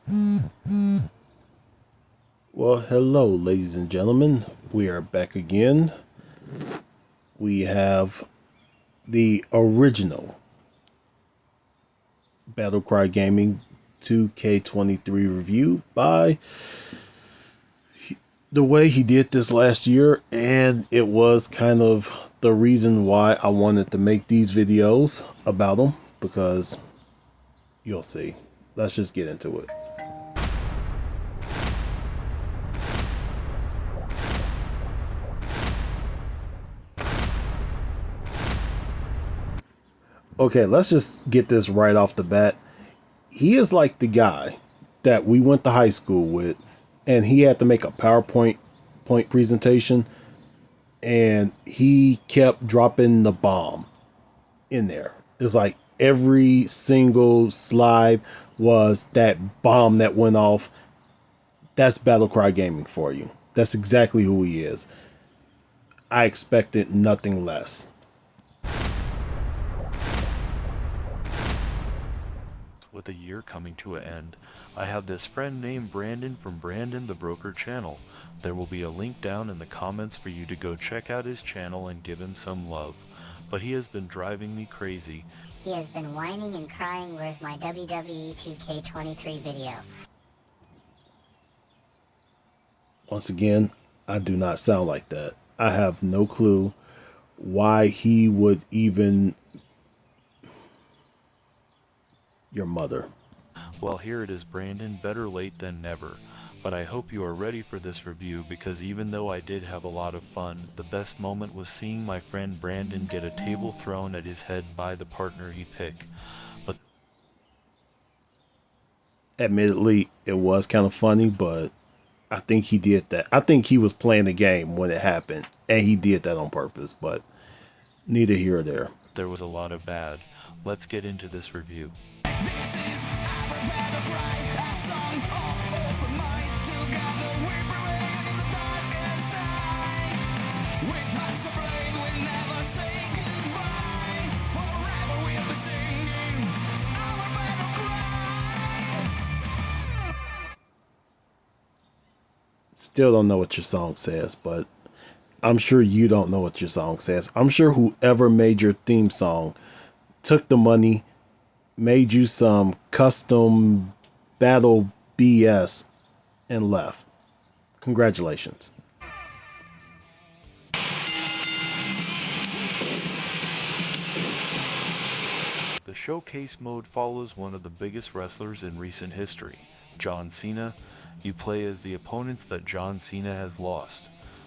Well, hello, ladies and gentlemen. We are back again. We have the original Battlecry Gaming 2K23 review by the way he did this last year, and it was kind of the reason why I wanted to make these videos about him, because you'll see. Let's just get into it. Okay, let's just get this right off the bat. He is like the guy that we went to high school with, and he had to make a PowerPoint presentation, and he kept dropping the bomb in there. It's like every single slide was that bomb that went off. That's Battlecry Gaming for you. That's exactly who he is. I expected nothing less. With a year coming to an end, I have this friend named Brandon from Brandon the Broker channel. There will be a link down in the comments for you to go check out his channel and give him some love. But he has been driving me crazy. He has been whining and crying, where's my WWE 2K23 video? Once again, I do not sound like that. I have no clue why he would even... Your mother. Well, here it is, Brandon, better late than never. But I hope you are ready for this review, because even though I did have a lot of fun, the best moment was seeing my friend Brandon get a table thrown at his head by the partner he picked. But admittedly, it was kind of funny, but I think he did that. I think he was playing the game when it happened, and he did that on purpose, but neither here or there. There was a lot of bad. Let's get into this review. This is our battlecry, a song of open mind. Together we parade in the darkest night. With hearts aflame, we never say goodbye. Forever we'll be singing our battlecry. Still don't know what your song says, but I'm sure you don't know what your song says. I'm sure whoever made your theme song took the money, made you some custom battle BS, and left. Congratulations. The showcase mode follows one of the biggest wrestlers in recent history, John Cena. You play as the opponents that John Cena has lost.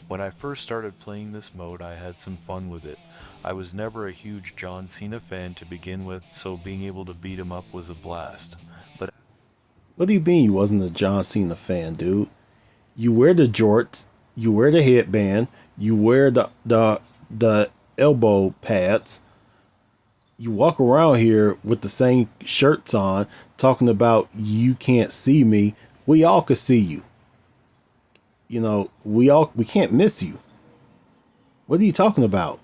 When I first started playing this mode, I had some fun with it. I was never a huge John Cena fan to begin with, so being able to beat him up was a blast. But What do you mean you wasn't a John Cena fan, dude? You wear the jorts, you wear the headband, you wear the elbow pads. You walk around here with the same shirts on, talking about you can't see me. We all could see you. You know, we can't miss you. What are you talking about,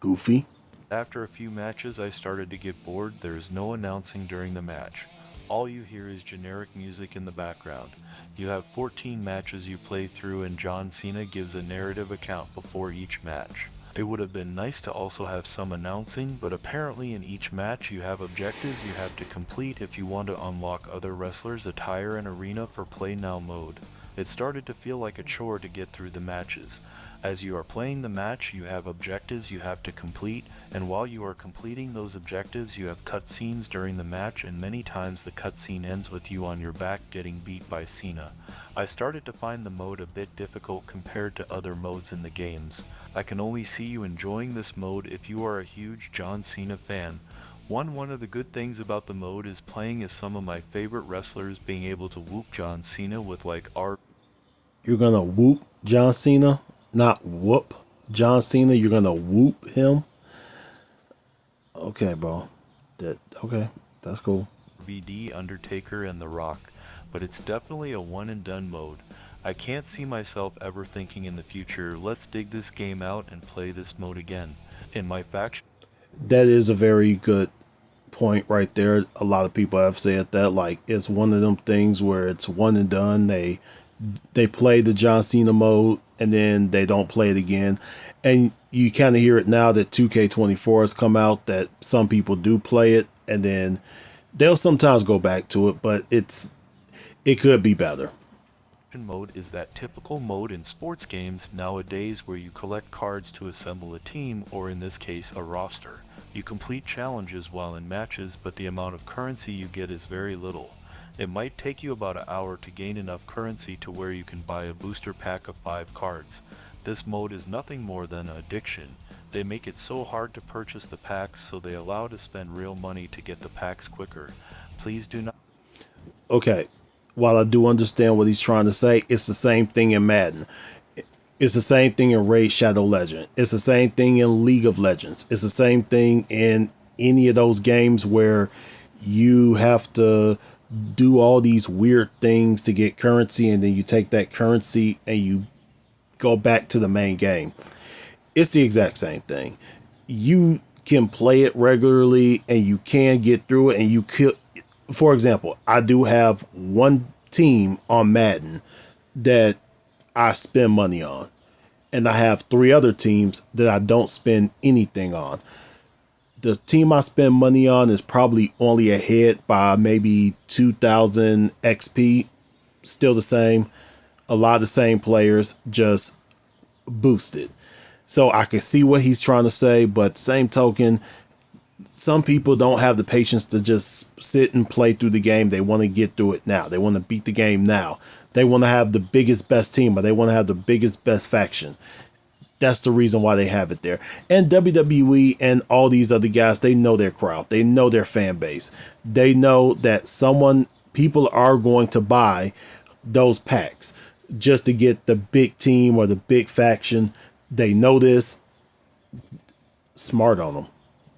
Goofy? after a few matches I started to get bored. There is no announcing during the match. All you hear is generic music in the background. You have 14 matches you play through, and John Cena gives a narrative account before each match. It would have been nice to also have some announcing, but apparently in each match you have objectives you have to complete if you want to unlock other wrestlers' attire and arena for Play Now mode. It started to feel like a chore to get through the matches. As you are playing the match, you have objectives you have to complete, and while you are completing those objectives, you have cutscenes during the match, and many times the cutscene ends with you on your back getting beat by Cena. I started to find the mode a bit difficult compared to other modes in the games. I can only see you enjoying this mode if you are a huge John Cena fan. One of the good things about the mode is playing as some of my favorite wrestlers, being able to whoop John Cena with like our... You're gonna whoop John Cena, not whoop John Cena. You're gonna whoop him. Okay, bro. Okay, that's cool. VD, Undertaker, and The Rock, but it's definitely a one and done mode. I can't see myself ever thinking in the future, let's dig this game out and play this mode again. In my faction, That is a very good point right there. A lot of people have said that, like, it's one of them things where it's one and done. They play the John Cena mode and then they don't play it again. And you kind of hear it now that 2K24 has come out, that some people do play it and then they'll sometimes go back to it, but it could be better. Mode is that typical mode in sports games nowadays where you collect cards to assemble a team, or in this case a roster. You complete challenges while in matches, but the amount of currency you get is very little. It might take you about an hour to gain enough currency to where you can buy a booster pack of 5 cards. This mode is nothing more than addiction. They make it so hard to purchase the packs, so they allow to spend real money to get the packs quicker. Please do not. Okay, while I do understand what he's trying to say, it's the same thing in Madden. It's the same thing in Raid Shadow Legend. It's the same thing in League of Legends. It's the same thing in any of those games where you have to do all these weird things to get currency, and then you take that currency and you go back to the main game. It's the exact same thing. You can play it regularly and you can get through it, and you could, for example, I do have one team on Madden that I spend money on, and I have 3 other teams that I don't spend anything on. The team I spend money on is probably only ahead by maybe 2,000 XP. Still the same. A lot of the same players, just boosted. So I can see what he's trying to say, but same token, some people don't have the patience to just sit and play through the game. They want to get through it now. They want to beat the game now. They want to have the biggest, best team, or they want to have the biggest, best faction. That's the reason why they have it there. And WWE and all these other guys, they know their crowd. They know their fan base. They know that people are going to buy those packs just to get the big team or the big faction. They know this. Smart on them.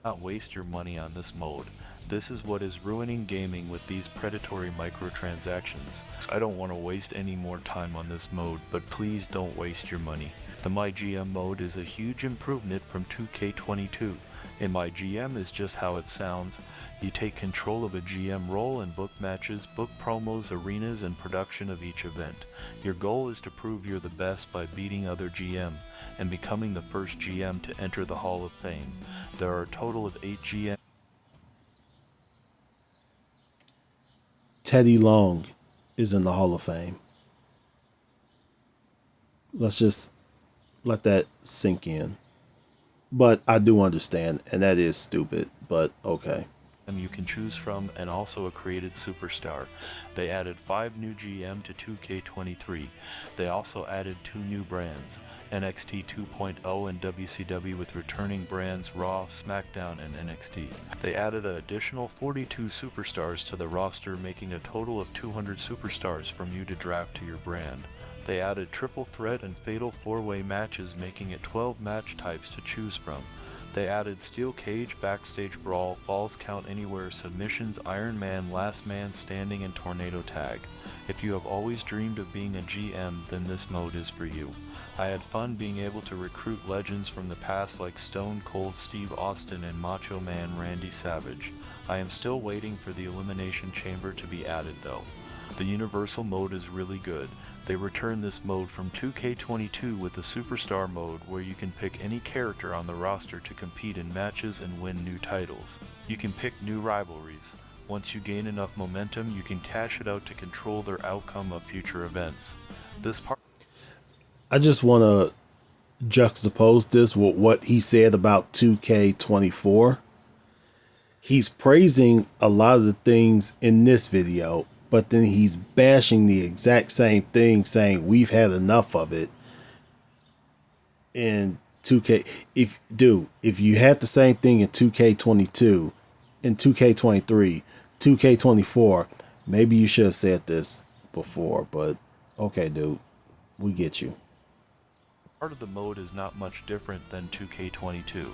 Not waste your money on this mode. This is what is ruining gaming with these predatory microtransactions. I don't want to waste any more time on this mode, but please don't waste your money. The My GM mode is a huge improvement from 2K22. And My GM is just how it sounds. You take control of a GM role and book matches, book promos, arenas, and production of each event. Your goal is to prove you're the best by beating other GM and becoming the first GM to enter the Hall of Fame. There are a total of 8 GM. Teddy Long is in the Hall of Fame. Let's just let that sink in. But I do understand, and that is stupid, but okay. You can choose from, and also a created superstar. They added 5 new GM to 2K23. They also added 2 new brands, NXT 2.0 and WCW, with returning brands Raw, SmackDown, and NXT. They added an additional 42 superstars to the roster, making a total of 200 superstars from you to draft to your brand. They added triple threat and fatal 4-way matches, making it 12 match types to choose from. They added steel cage, backstage brawl, falls count anywhere, submissions, Iron Man, last man standing, and tornado tag. If you have always dreamed of being a GM, then this mode is for you. I had fun being able to recruit legends from the past like Stone Cold Steve Austin and Macho Man Randy Savage. I am still waiting for the Elimination Chamber to be added though. The Universal mode is really good. They returned this mode from 2K22 with the Superstar mode, where you can pick any character on the roster to compete in matches and win new titles. You can pick new rivalries. Once you gain enough momentum, you can cash it out to control their outcome of future events. This part. I just want to juxtapose this with what he said about 2K24. He's praising a lot of the things in this video, but then he's bashing the exact same thing, saying we've had enough of it in 2K. If you had the same thing in 2K22, in 2K23, 2K24, maybe you should have said this before, but okay, dude, we get you. Part of the mode is not much different than 2K22.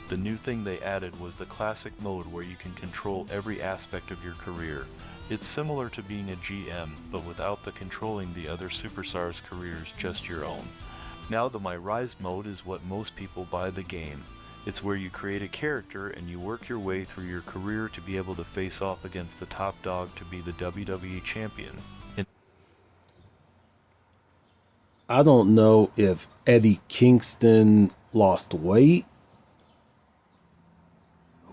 The new thing they added was the classic mode, where you can control every aspect of your career. It's similar to being a GM, but without the controlling the other superstars' careers, just your own. Now the My Rise mode is what most people buy the game. It's where you create a character and you work your way through your career to be able to face off against the top dog to be the WWE champion. I don't know if Eddie Kingston lost weight.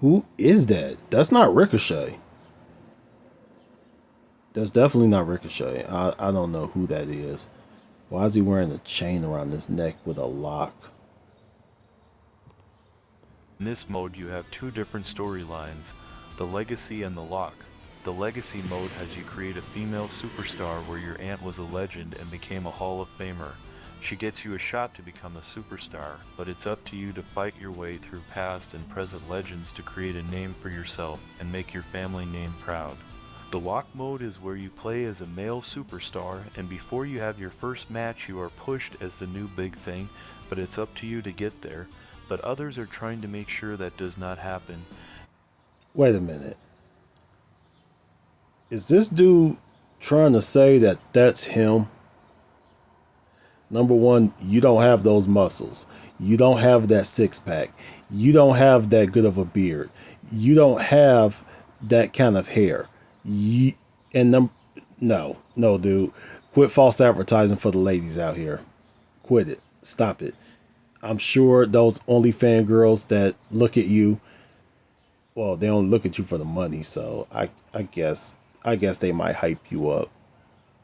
Who is that? That's not Ricochet. That's definitely not Ricochet. I don't know who that is. Why is he wearing a chain around his neck with a lock? In this mode you have two different storylines, the Legacy and the Lock. The Legacy mode has you create a female superstar where your aunt was a legend and became a Hall of Famer. She gets you a shot to become a superstar, but it's up to you to fight your way through past and present legends to create a name for yourself and make your family name proud. The Lock mode is where you play as a male superstar, and before you have your first match you are pushed as the new big thing, but it's up to you to get there. But others are trying to make sure that does not happen. Wait a minute. Is this dude trying to say that that's him? Number one, you don't have those muscles. You don't have that six pack. You don't have that good of a beard. You don't have that kind of hair. No, dude. Quit false advertising for the ladies out here. Quit it. Stop it. I'm sure those OnlyFans girls that look at you, well, they don't look at you for the money, so I guess they might hype you up.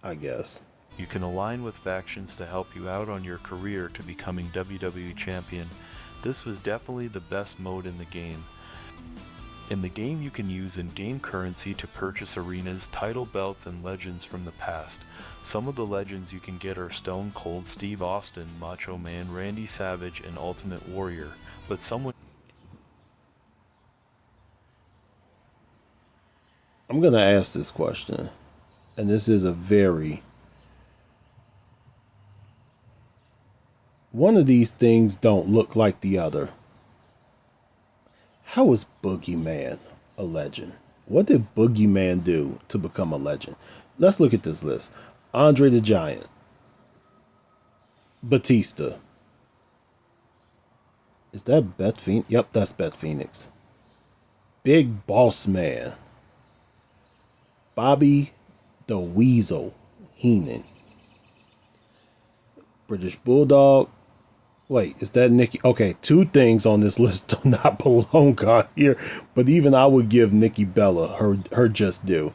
I guess. You can align with factions to help you out on your career to becoming WWE champion. This was definitely the best mode in the game. In the game you can use in-game currency to purchase arenas, title belts, and legends from the past. Some of the legends you can get are Stone Cold Steve Austin, Macho Man Randy Savage, and Ultimate Warrior, but someone... I'm going to ask this question, and this is a very... One of these things don't look like the other. How is Boogeyman a legend? What did Boogeyman do to become a legend? Let's look at this list. Andre the Giant. Batista. Is that Beth Phoenix? Yep, that's Beth Phoenix. Big Boss Man. Bobby the Weasel Heenan. British Bulldog. Wait, is that Nikki? Okay, two things on this list do not belong on here, but even I would give Nikki Bella her just due.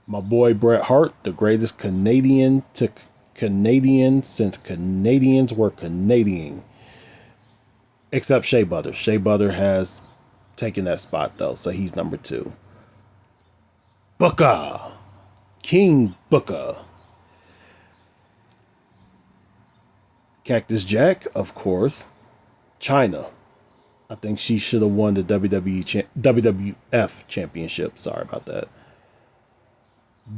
My boy Bret Hart, the greatest Canadian to Canadian since Canadians were Canadian. Except Shea Butter. Shea Butter has taken that spot though, so he's number 2. Booker. King Booker. Cactus Jack, of course. China. I think she should have won the WWF championship. Sorry about that.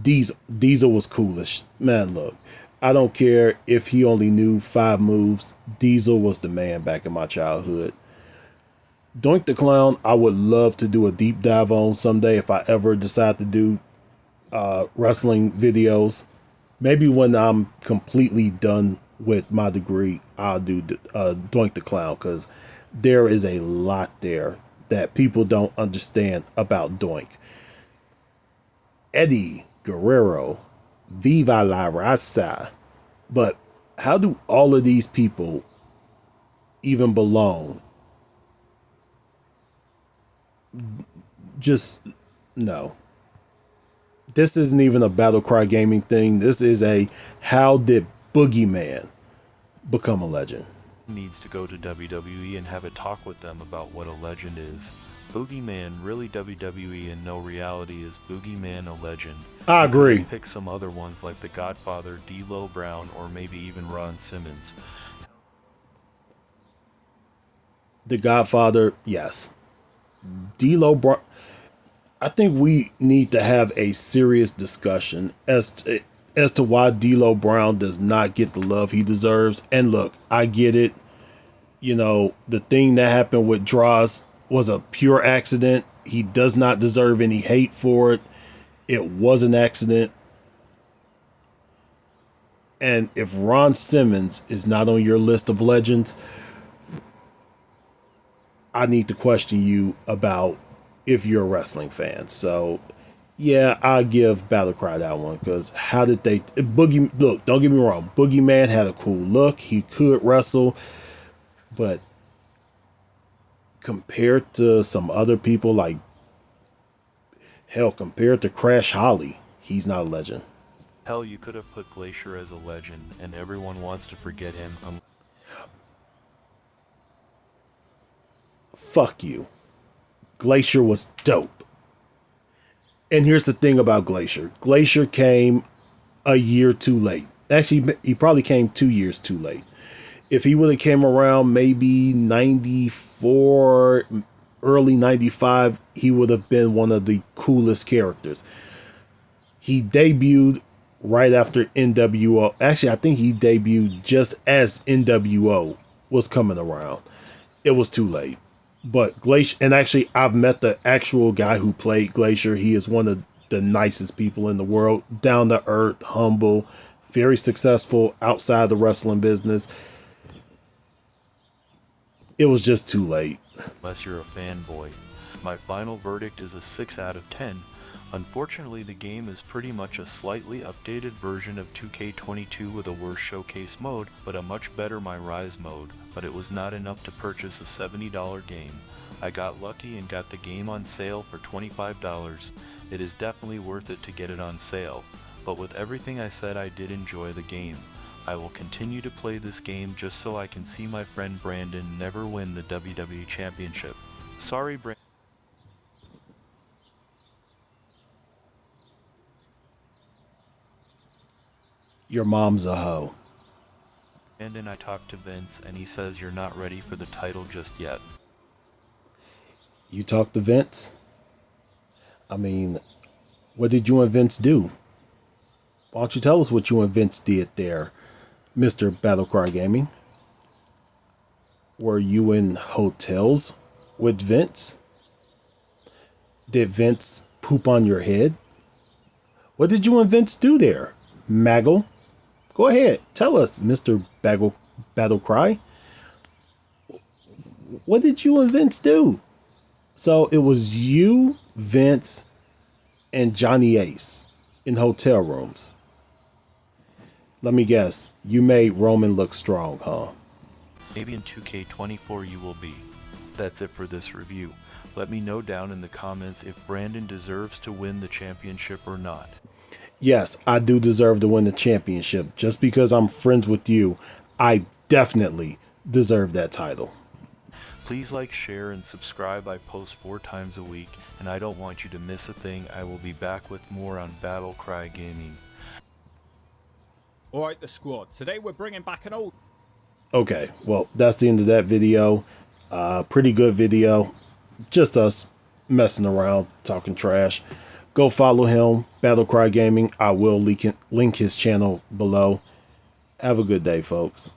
Diesel was coolish. Man, look. I don't care if he only knew 5 moves. Diesel was the man back in my childhood. Doink the Clown, I would love to do a deep dive on someday if I ever decide to do wrestling videos. Maybe when I'm completely done with my degree, I'll do Doink the Clown, because there is a lot there that people don't understand about Doink. Eddie Guerrero, Viva la Raza. But how do all of these people even belong? Just no. This isn't even a Battle Cry Gaming thing. This is a how did Boogeyman become a legend? Needs to go to WWE and have a talk with them about what a legend is. Boogeyman, really WWE and no reality, is Boogeyman a legend? I agree. Pick some other ones like The Godfather, D'Lo Brown, or maybe even Ron Simmons. The Godfather, yes. D'Lo Brown. I think we need to have a serious discussion as to why D'Lo Brown does not get the love he deserves. And look, I get it. You know, the thing that happened with Droz was a pure accident. He does not deserve any hate for it. It was an accident. And if Ron Simmons is not on your list of legends, I need to question you about if you're a wrestling fan. So, yeah, I'll give Battlecry that one, because how did they... Boogie... Look, don't get me wrong. Boogeyman had a cool look. He could wrestle. But compared to some other people, like... Hell, compared to Crash Holly, he's not a legend. Hell, you could have put Glacier as a legend, and everyone wants to forget him. Fuck you. Glacier was dope. And here's the thing about Glacier. Glacier came a year too late. Actually, he probably came 2 years too late. If he would have came around maybe 94, early 95, he would have been one of the coolest characters. He debuted right after NWO. Actually, I think he debuted just as NWO was coming around. It was too late. But Glacier, and actually I've met the actual guy who played Glacier. He is one of the nicest people in the world. Down to earth, humble, very successful outside the wrestling business. It was just too late. Unless you're a fanboy. My final verdict is a 6 out of 10. Unfortunately, the game is pretty much a slightly updated version of 2K22 with a worse showcase mode, but a much better My Rise mode, but it was not enough to purchase a $70 game. I got lucky and got the game on sale for $25. It is definitely worth it to get it on sale, but with everything I said, I did enjoy the game. I will continue to play this game just so I can see my friend Brandon never win the WWE Championship. Sorry, Brandon. Your mom's a hoe. And I talked to Vince, and he says you're not ready for the title just yet. You talked to Vince? I mean, what did you and Vince do? Why don't you tell us what you and Vince did there, Mr. Battlecry Gaming? Were you in hotels with Vince? Did Vince poop on your head? What did you and Vince do there, Maggle? Go ahead, tell us, Mr. Battlecry. What did you and Vince do? So it was you, Vince, and Johnny Ace in hotel rooms. Let me guess, you made Roman look strong, huh? Maybe in 2K24 you will be. That's it for this review. Let me know down in the comments if Brandon deserves to win the championship or not. Yes, I do deserve to win the championship. Just because I'm friends with you, I definitely deserve that title. Please like, share, and subscribe. I post 4 times a week, and I don't want you to miss a thing. I will be back with more on Battlecry Gaming. Alright, the squad. Today we're bringing back an old... Okay, well, that's the end of that video. Pretty good video. Just us messing around, talking trash. Go follow him, Battlecry Gaming. I will link his channel below. Have a good day, folks.